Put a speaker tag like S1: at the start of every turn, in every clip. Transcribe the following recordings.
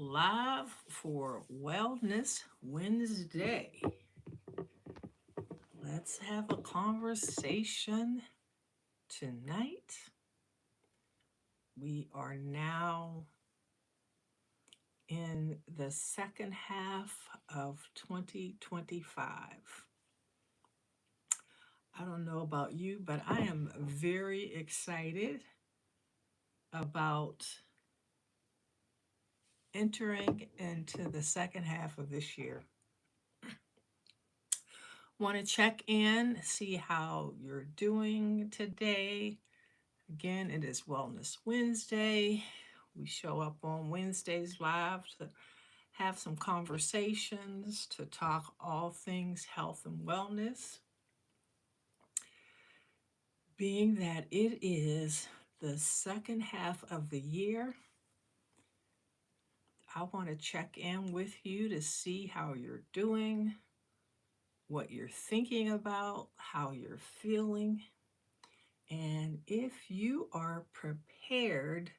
S1: live for Wellness Wednesday. Let's have a conversation tonight. We are now in the second half of 2025. I don't know about you, but I am very excited about entering into the second half of this year. Want to check in, see how you're doing today. Again, it is Wellness Wednesday. We show up on Wednesdays live to have some conversations, to talk all things health and wellness. Being that it is the second half of the year, I want to check in with you to see how you're doing, what you're thinking about, how you're feeling, and if you are prepared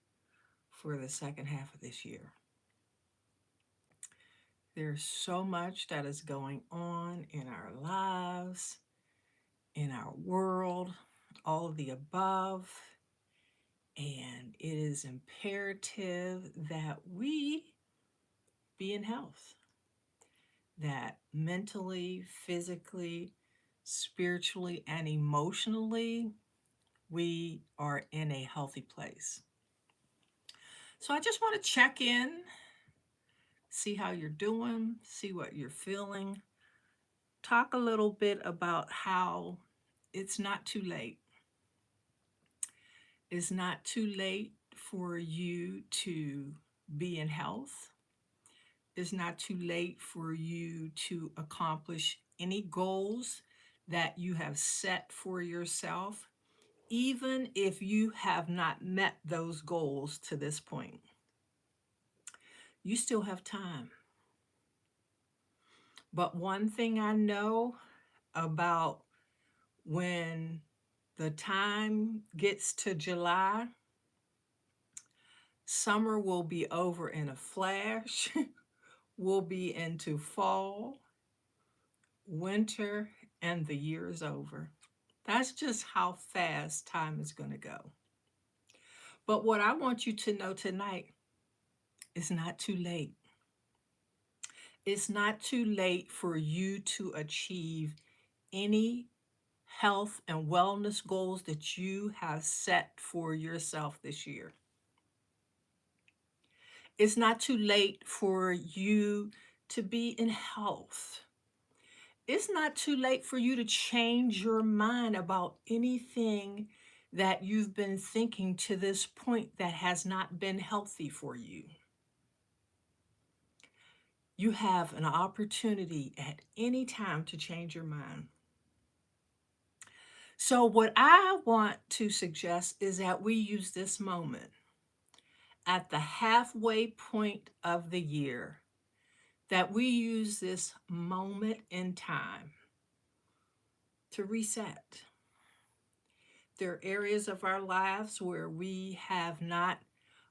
S1: for the second half of this year. There's so much that is going on in our lives, in our world, all of the above. And it is imperative that we be in health, that mentally, physically, spiritually, and emotionally, we are in a healthy place. So I just want to check in, see how you're doing, see what you're feeling, talk a little bit about how it's not too late. It's not too late for you to be in health. It's not too late for you to accomplish any goals that you have set for yourself, even if you have not met those goals to this point. You still have time. But one thing I know about when the time gets to July, summer will be over in a flash. We'll be into fall, winter, and the year is over. That's just how fast time is going to go. But what I want you to know tonight is not too late. It's not too late for you to achieve any health and wellness goals that you have set for yourself this year. It's not too late for you to be in health. It's not too late for you to change your mind about anything that you've been thinking to this point that has not been healthy for you. You have an opportunity at any time to change your mind. So, what I want to suggest is that we use this moment at the halfway point of the year, that we use this moment in time to reset. There are areas of our lives where we have not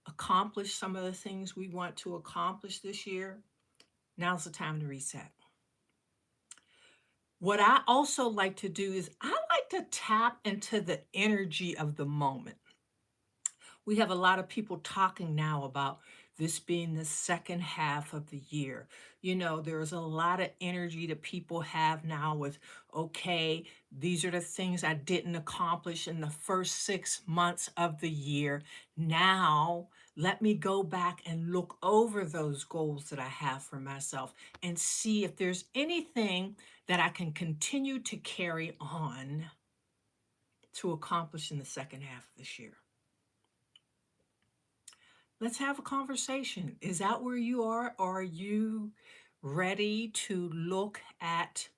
S1: accomplished some of the things we want to accomplish this year. Now's the time to reset. What I also like to do is I like to tap into the energy of the moment. We have a lot of people talking now about this being the second half of the year. You know, there's a lot of energy that people have now with, okay, these are the things I didn't accomplish in the first 6 months of the year. Now, let me go back and look over those goals that I have for myself and see if there's anything that I can continue to carry on to accomplish in the second half of this year. Let's have a conversation. Is that where you are? Are you ready to look at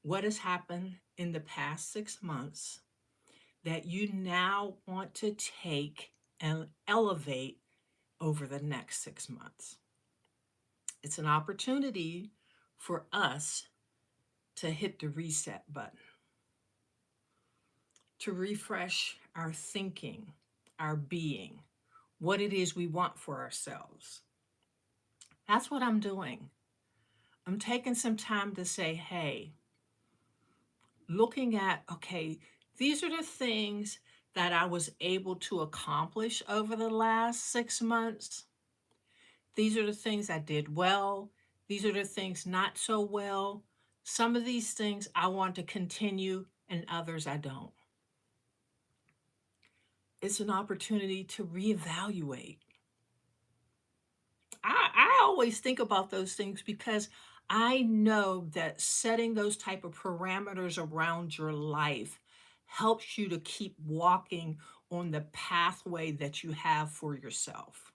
S1: what has happened in the past 6 months that you now want to take and elevate over the next 6 months? It's an opportunity for us to hit the reset button, to refresh our thinking, our being, what it is we want for ourselves. That's what I'm doing. I'm taking some time to say, hey, looking at, okay, these are the things that I was able to accomplish over the last 6 months. These are the things I did well. These are the things not so well. Some of these things I want to continue, and others I don't. It's an opportunity to reevaluate. I always think about those things because I know that setting those type of parameters around your life helps you to keep walking on the pathway that you have for yourself.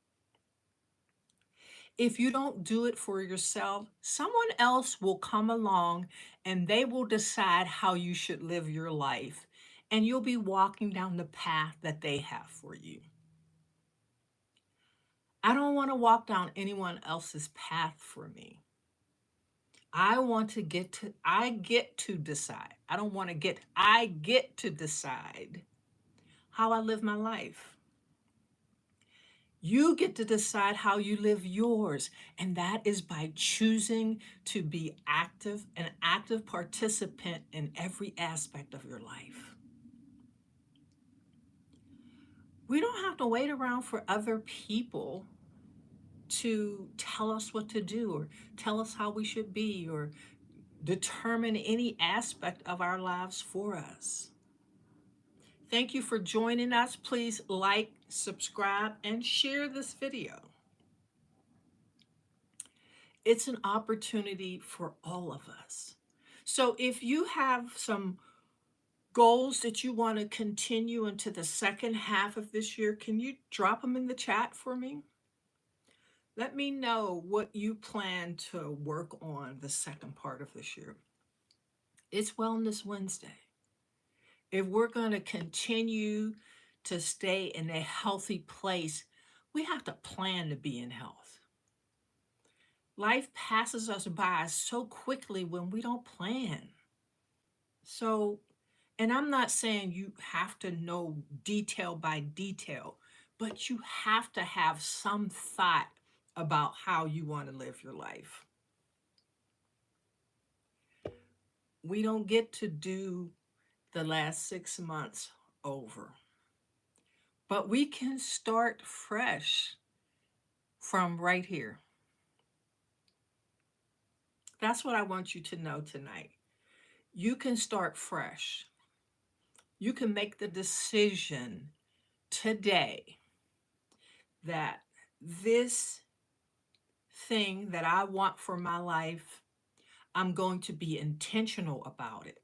S1: If you don't do it for yourself, someone else will come along and they will decide how you should live your life. And you'll be walking down the path that they have for you. I don't want to walk down anyone else's path for me. I get to decide. I don't want to get, I get to decide how I live my life. You get to decide how you live yours. And that is by choosing to be active, an active participant in every aspect of your life. We don't have to wait around for other people to tell us what to do or tell us how we should be or determine any aspect of our lives for us. Thank you for joining us. Please like, subscribe, and share this video. It's an opportunity for all of us. So if you have some goals that you want to continue into the second half of this year, can you drop them in the chat for me? Let me know what you plan to work on the second part of this year. It's Wellness Wednesday. If we're going to continue to stay in a healthy place, we have to plan to be in health. Life passes us by so quickly when we don't plan. So, and I'm not saying you have to know detail by detail, but you have to have some thought about how you want to live your life. We don't get to do the last 6 months over, but we can start fresh from right here. That's what I want you to know tonight. You can start fresh. You can make the decision today that this thing that I want for my life, I'm going to be intentional about it.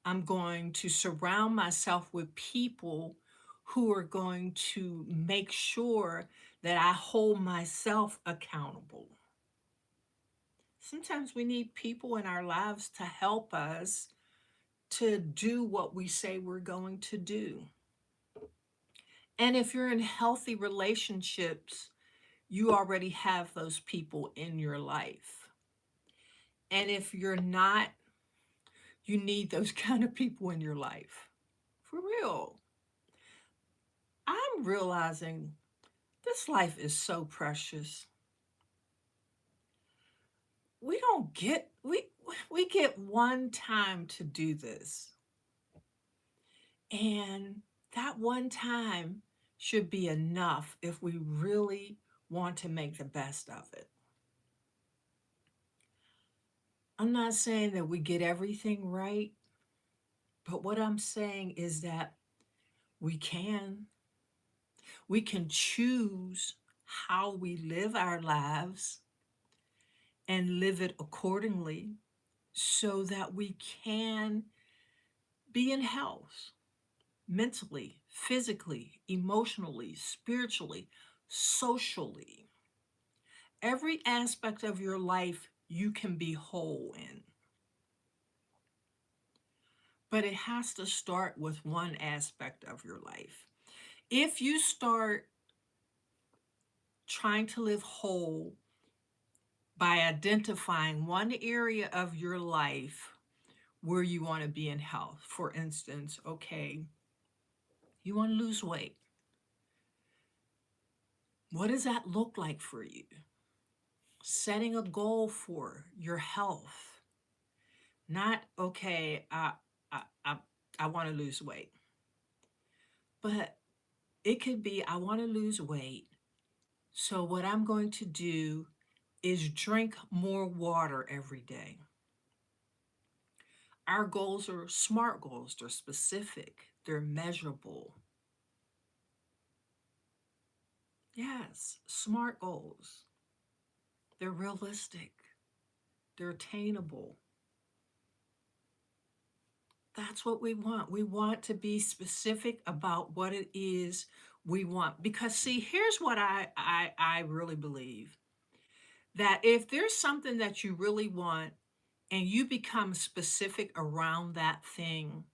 S1: I'm going to surround myself with people who are going to make sure that I hold myself accountable. Sometimes we need people in our lives to help us to do what we say we're going to do. And if you're in healthy relationships, you already have those people in your life. And if you're not, you need those kind of people in your life. For real. I'm realizing this life is so precious. We don't get we get one time to do this. And that one time should be enough if we really want to make the best of it. I'm not saying that we get everything right, but what I'm saying is that we can. We can choose how we live our lives and live it accordingly so that we can be in health mentally, physically, emotionally, spiritually, socially. Every aspect of your life you can be whole in. But it has to start with one aspect of your life. If you start trying to live whole by identifying one area of your life where you want to be in health, for instance, okay, you want to lose weight. What does that look like for you? Setting a goal for your health. Not, okay, I, I, I want to lose weight, but it could be, I want to lose weight. So, what I'm going to do is drink more water every day. Our goals are smart goals, they're specific, they're measurable. Yes, smart goals. They're realistic, they're attainable. That's what we want. We want to be specific about what it is we want. Because, see, here's what I really believe, that if there's something that you really want and you become specific around that thing,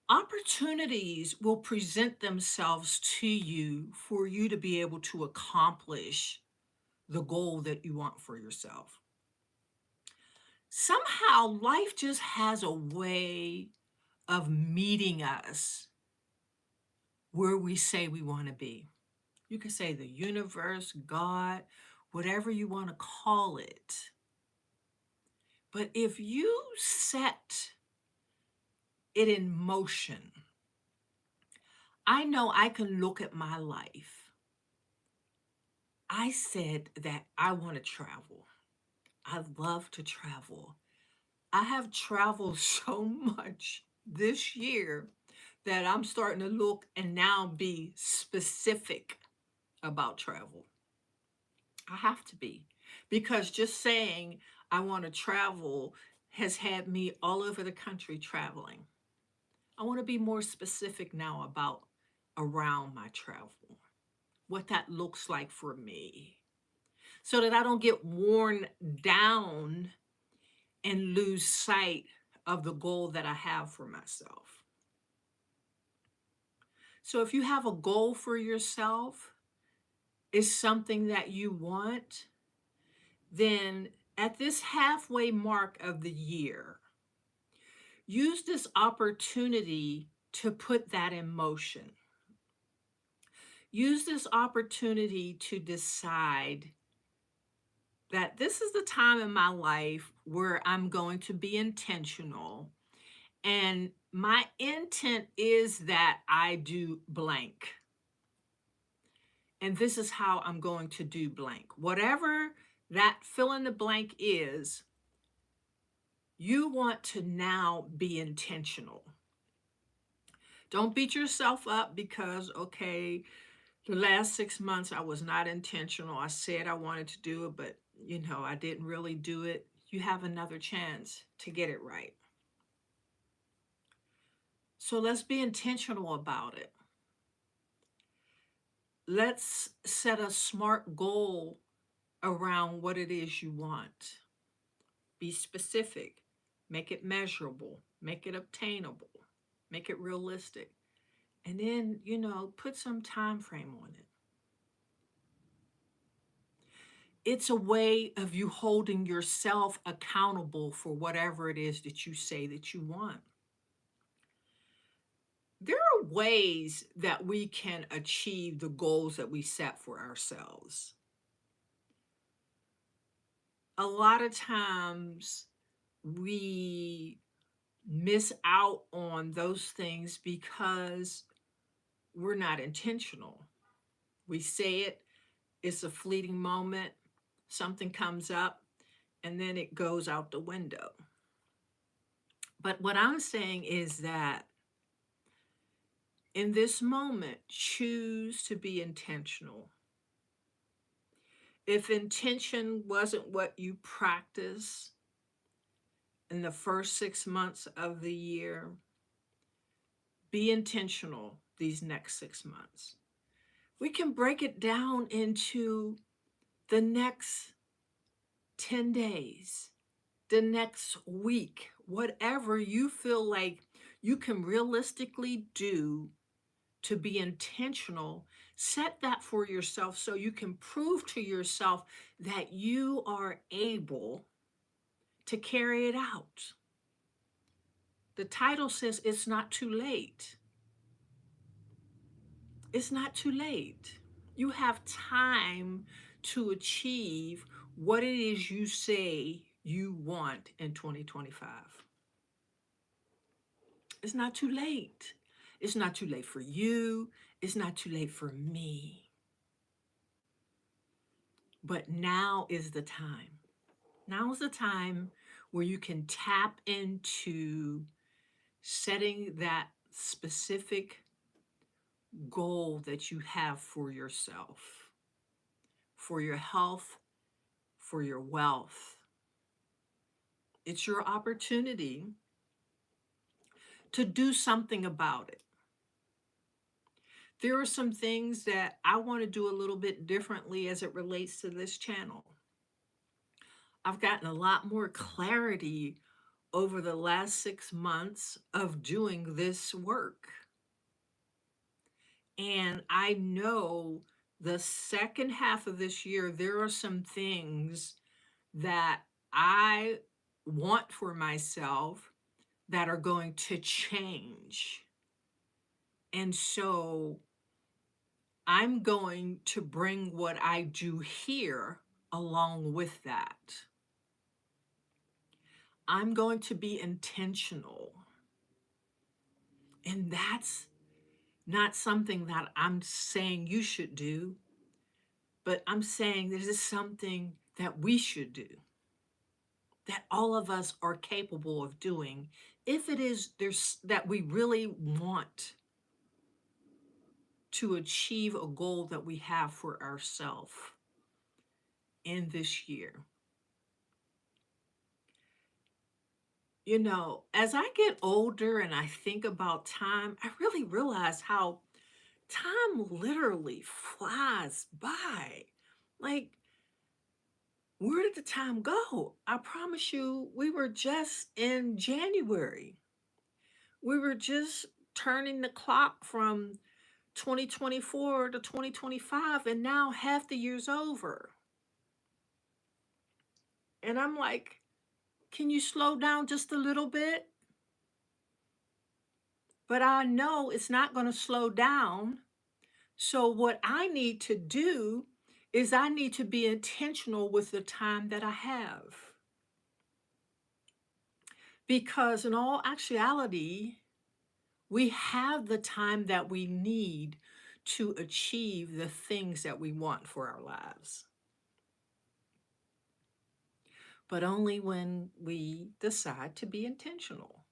S1: opportunities will present themselves to you for you to be able to accomplish the goal that you want for yourself. Somehow, life just has a way of meeting us where we say we want to be. You can say the universe, God, whatever you want to call it. But if you set it in motion, I know I can look at my life. I said that I want to travel. I love to travel. I have traveled so much this year that I'm starting to look and now be specific about travel. I have to be, because just saying I want to travel has had me all over the country traveling. I want to be more specific now about around my travel, what that looks like for me, so that I don't get worn down and lose sight of the goal that I have for myself. So if you have a goal for yourself, is something that you want, then at this halfway mark of the year, use this opportunity to put that in motion. Use this opportunity to decide that this is the time in my life where I'm going to be intentional. And my intent is that I do blank. And this is how I'm going to do blank. Whatever that fill in the blank is, you want to now be intentional. Don't beat yourself up because, okay, the last 6 months I was not intentional. I said I wanted to do it, but I didn't really do it. You have another chance to get it right. So let's be intentional about it. Let's set a smart goal around what it is you want. Be specific, make it measurable, make it obtainable, make it realistic. And then, put some time frame on it. It's a way of you holding yourself accountable for whatever it is that you say that you want. There are ways that we can achieve the goals that we set for ourselves. A lot of times we miss out on those things because we're not intentional. We say it, it's a fleeting moment, something comes up, and then it goes out the window. But what I'm saying is that in this moment, choose to be intentional. If intention wasn't what you practice in the first 6 months of the year, be intentional these next 6 months. We can break it down into the next 10 days, the next week, whatever you feel like you can realistically do to be intentional. Set that for yourself so you can prove to yourself that you are able to carry it out. The title says it's not too late. It's not too late. You have time to achieve what it is you say you want in 2025. It's not too late. It's not too late for you. It's not too late for me. But now is the time. Now is the time where you can tap into setting that specific goal that you have for yourself, for your health, for your wealth. It's your opportunity to do something about it. There are some things that I want to do a little bit differently as it relates to this channel. I've gotten a lot more clarity over the last 6 months of doing this work. And I know the second half of this year, there are some things that I want for myself that are going to change. And so I'm going to bring what I do here along with that. I'm going to be intentional. And that's not something that I'm saying you should do, but I'm saying this is something that we should do, that all of us are capable of doing if it is there's that we really want to achieve a goal that we have for ourselves in this year. You know, as I get older and I think about time, I really realize how time literally flies by. Like, where did the time go? I promise you, we were just in January. We were just turning the clock from 2024 to 2025, and now half the year's over. And I'm like, can you slow down just a little bit? But I know it's not going to slow down. So, what I need to do is I need to be intentional with the time that I have. Because, in all actuality, we have the time that we need to achieve the things that we want for our lives, but only when we decide to be intentional.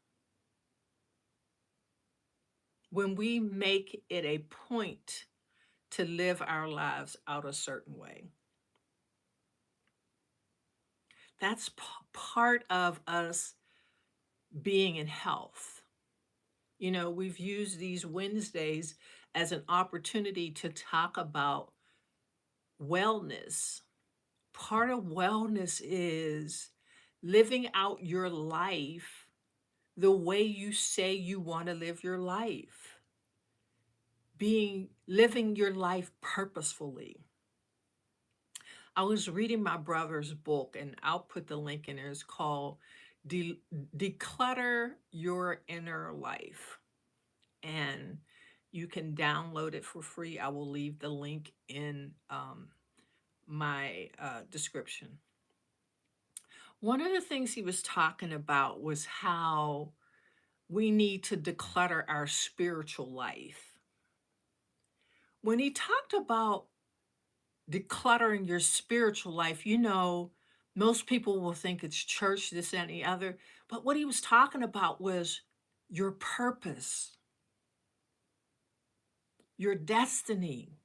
S1: When we make it a point to live our lives out a certain way. That's part of us being in health. You know, we've used these Wednesdays as an opportunity to talk about wellness. Part of wellness is living out your life the way you say you want to live your life, being living your life purposefully. I was reading my brother's book, and I'll put the link in there. It's called Declutter Your Inner Life. And you can download it for free. I will leave the link in my description. One of the things he was talking about was how we need to declutter our spiritual life. When he talked about decluttering your spiritual life, you know, most people will think it's church, this, and the other. But what he was talking about was your purpose, your destiny,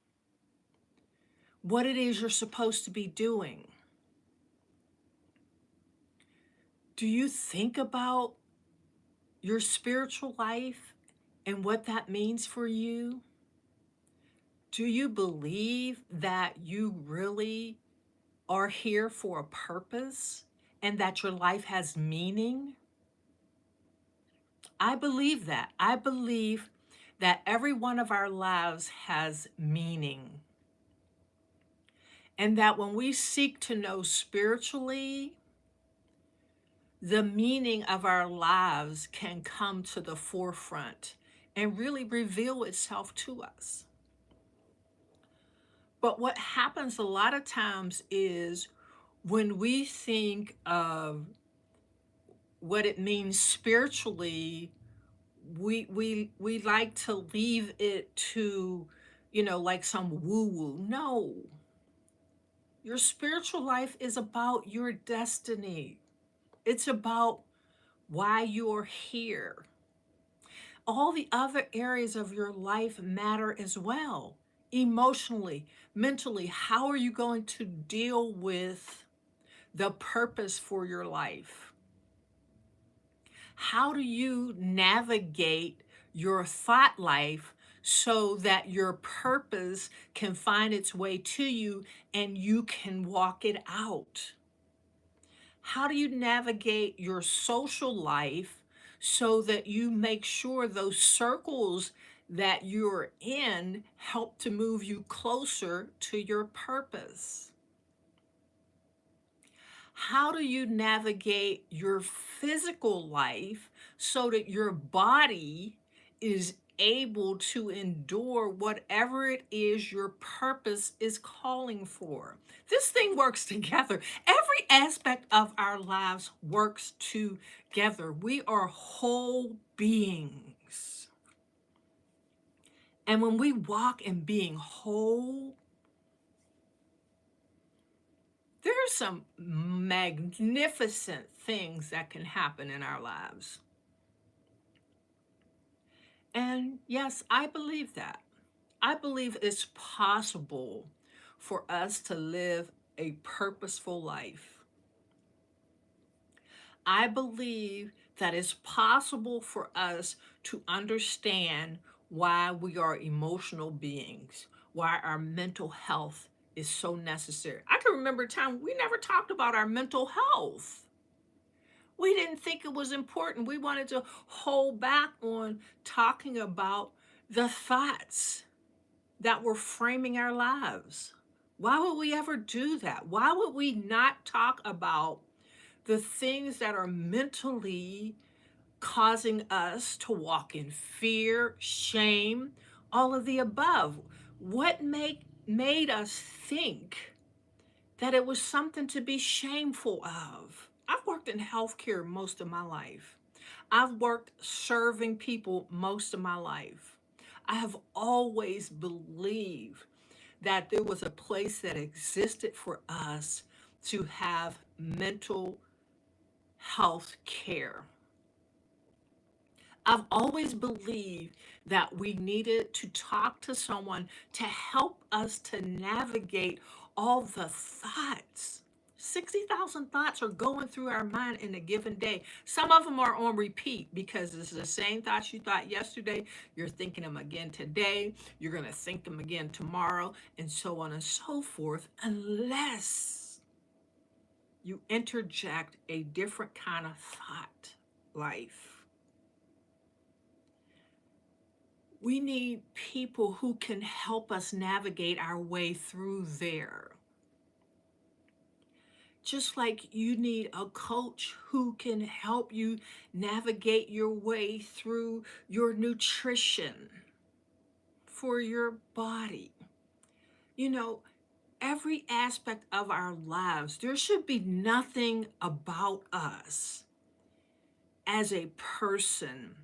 S1: what it is you're supposed to be doing. Do you think about your spiritual life and what that means for you? Do you believe that you really are here for a purpose and that your life has meaning? I believe that. I believe that every one of our lives has meaning. And that when we seek to know spiritually, the meaning of our lives can come to the forefront and really reveal itself to us. But what happens a lot of times is When we think of what it means spiritually, we like to leave it to, like some woo woo. No, your spiritual life is about your destiny. It's about why you're here. All the other areas of your life matter as well. Emotionally, mentally, how are you going to deal with the purpose for your life? How do you navigate your thought life so that your purpose can find its way to you and you can walk it out? How do you navigate your social life so that you make sure those circles that you're in help to move you closer to your purpose? How do you navigate your physical life so that your body is able to endure whatever it is your purpose is calling for? This thing works together. Every aspect of our lives works together. We are whole beings. And when we walk in being whole, there are some magnificent things that can happen in our lives. And yes, I believe that. I believe it's possible for us to live a purposeful life. I believe that it's possible for us to understand why we are emotional beings, why our mental health is so necessary. I can remember a time we never talked about our mental health. We didn't think it was important. We wanted to hold back on talking about the thoughts that were framing our lives. Why would we ever do that? Why would we not talk about the things that are mentally causing us to walk in fear, shame, all of the above? What made us think that it was something to be shameful of? I've worked in healthcare most of my life. I've worked serving people most of my life. I have always believed that there was a place that existed for us to have mental health care. I've always believed that we needed to talk to someone to help us to navigate all the thoughts. 60,000 thoughts are going through our mind in a given day. Some of them are on repeat because it's the same thoughts you thought yesterday. You're thinking them again today. You're going to think them again tomorrow, and so on and so forth, unless you interject a different kind of thought life. We need people who can help us navigate our way through there. Just like you need a coach who can help you navigate your way through your nutrition for your body. You know, every aspect of our lives, there should be nothing about us as a person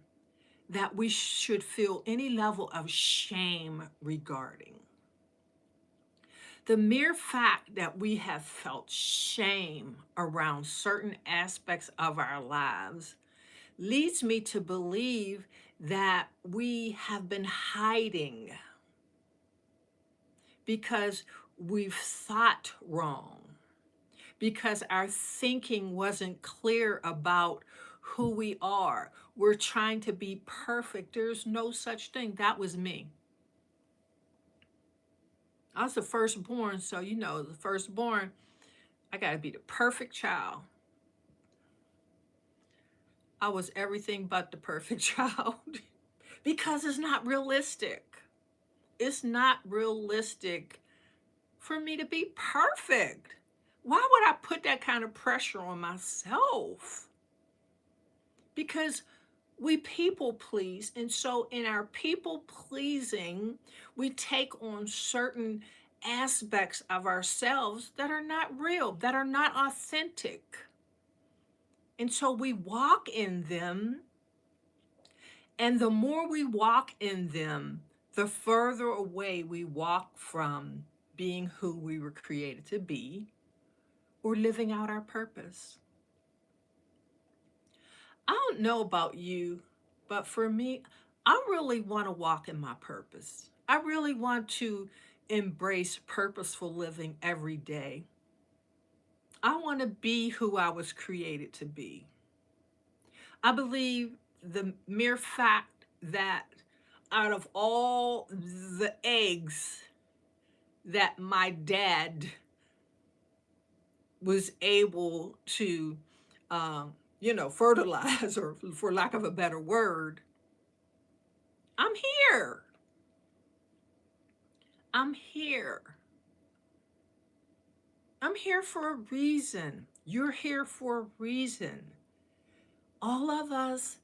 S1: that we should feel any level of shame regarding. The mere fact that we have felt shame around certain aspects of our lives leads me to believe that we have been hiding because we've thought wrong, because our thinking wasn't clear about who we are. We're trying to be perfect. There's no such thing. That was me. I was the firstborn, so the firstborn, I got to be the perfect child. I was everything but the perfect child because it's not realistic. It's not realistic for me to be perfect. Why would I put that kind of pressure on myself? Because we people please. And so in our people pleasing, we take on certain aspects of ourselves that are not real, that are not authentic. And so we walk in them, and the more we walk in them, the further away we walk from being who we were created to be or living out our purpose. I don't know about you, but for me, I really want to walk in my purpose. I really want to embrace purposeful living every day. I want to be who I was created to be. I believe the mere fact that out of all the eggs that my dad was able to, fertilize, or for lack of a better word, I'm here. I'm here. I'm here for a reason. You're here for a reason. All of us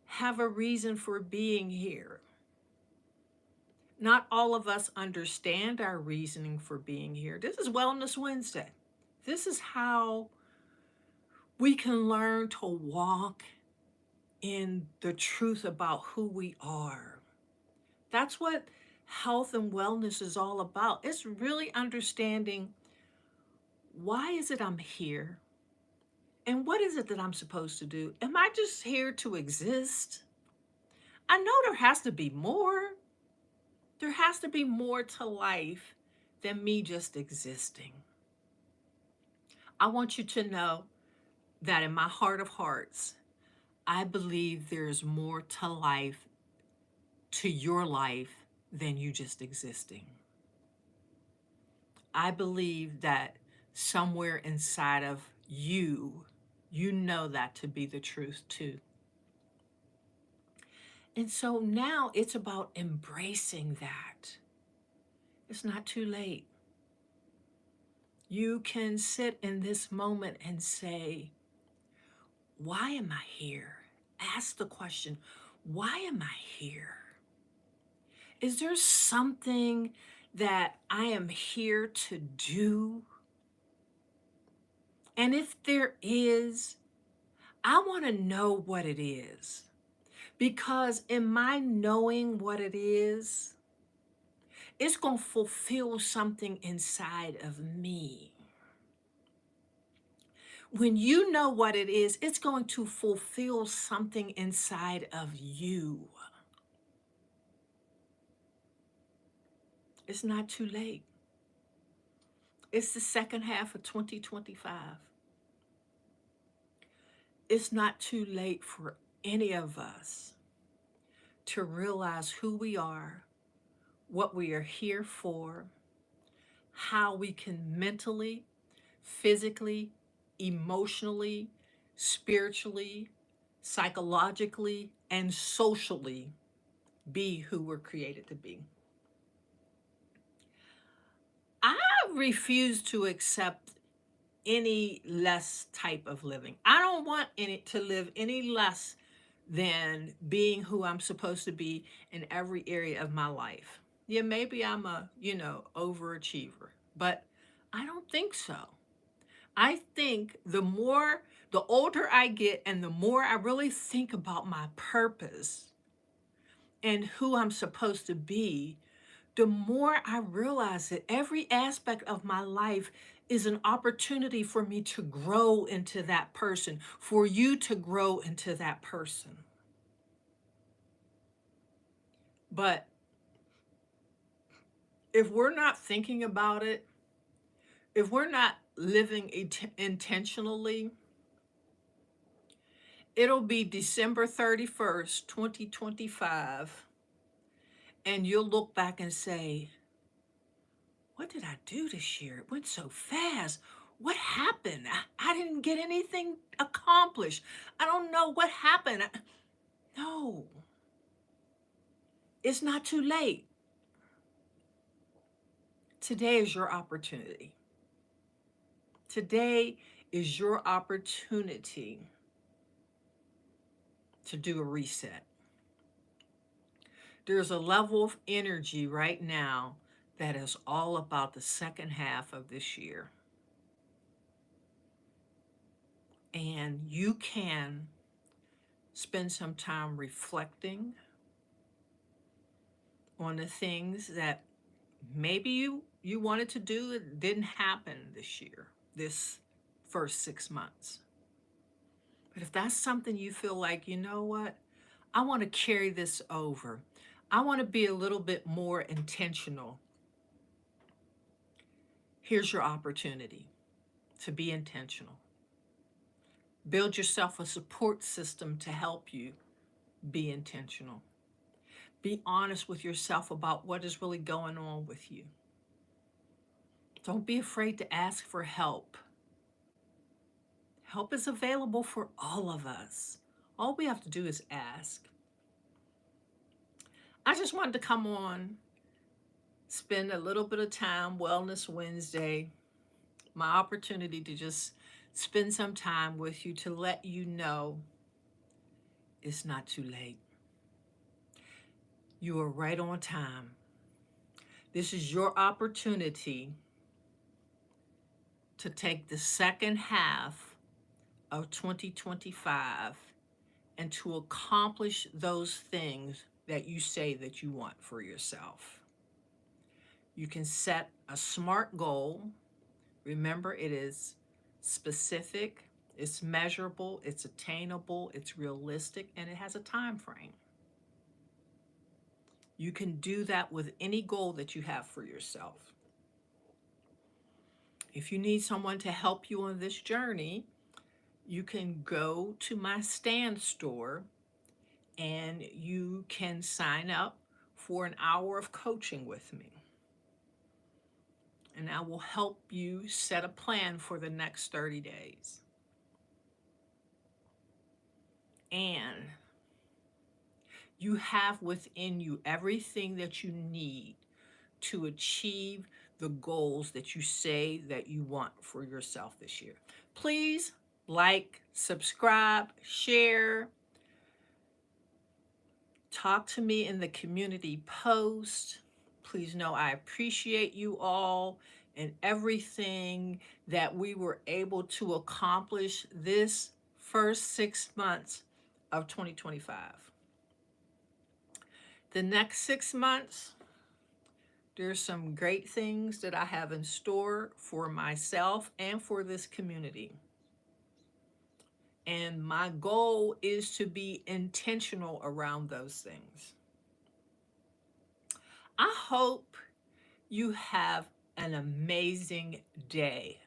S1: have a reason for being here. Not all of us understand our reasoning for being here. This is Wellness Wednesday. This is how we can learn to walk in the truth about who we are. That's what health and wellness is all about. It's really understanding, why is it I'm here? And what is it that I'm supposed to do? Am I just here to exist? I know there has to be more. There has to be more to life than me just existing. I want you to know that in my heart of hearts, I believe there's more to life, to your life, than you just existing. I believe that somewhere inside of you, you know that to be the truth too. And so now it's about embracing that. It's not too late. You can sit in this moment and say, why am I here? Ask the question, why am I here? Is there something that I am here to do? And if there is, I want to know what it is. Because in my knowing what it is, it's going to fulfill something inside of me. When you know what it is, it's going to fulfill something inside of you. It's not too late. It's the second half of 2025. It's not too late for any of us to realize who we are, what we are here for, how we can mentally, physically, emotionally, spiritually, psychologically, and socially be who we're created to be. I refuse to accept any less type of living. I don't want any to live any less than being who I'm supposed to be in every area of my life. Yeah, maybe I'm a, overachiever, but I don't think so. I think the older I get and the more I really think about my purpose and who I'm supposed to be, the more I realize that every aspect of my life is an opportunity for me to grow into that person, for you to grow into that person. But if we're not thinking about it, if we're not living intentionally, it'll be December 31st, 2025, and you'll look back and say, what did I do this year? It went so fast. What happened? I didn't get anything accomplished. I don't know what happened. No, it's not too late. Today is your opportunity. Today is your opportunity to do a reset. There's a level of energy right now that is all about the second half of this year. And you can spend some time reflecting on the things that maybe you wanted to do, it didn't happen this year, this first 6 months. But if that's something you feel like, you know what, I want to carry this over, I want to be a little bit more intentional, here's your opportunity to be intentional. Build yourself a support system to help you be intentional. Be honest with yourself about what is really going on with you. Don't be afraid to ask for help. Help is available for all of us. All we have to do is ask. I just wanted to come on, spend a little bit of time, Wellness Wednesday, my opportunity to just spend some time with you to let you know it's not too late. You are right on time. This is your opportunity to take the second half of 2025 and to accomplish those things that you say that you want for yourself. You can set a SMART goal. Remember, it is specific, it's measurable, it's attainable, it's realistic, and it has a time frame. You can do that with any goal that you have for yourself. If you need someone to help you on this journey, you can go to my Stand store and you can sign up for an hour of coaching with me. And I will help you set a plan for the next 30 days. And you have within you everything that you need to achieve the goals that you say that you want for yourself this year. Please like, subscribe, share, talk to me in the community post. Please know I appreciate you all and everything that we were able to accomplish this first 6 months of 2025. The next 6 months, there's some great things that I have in store for myself and for this community. And my goal is to be intentional around those things. I hope you have an amazing day,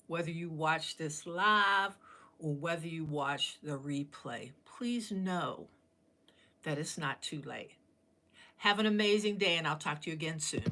S1: whether you watch this live or whether you watch the replay. Please know that it's not too late. Have an amazing day, and I'll talk to you again soon.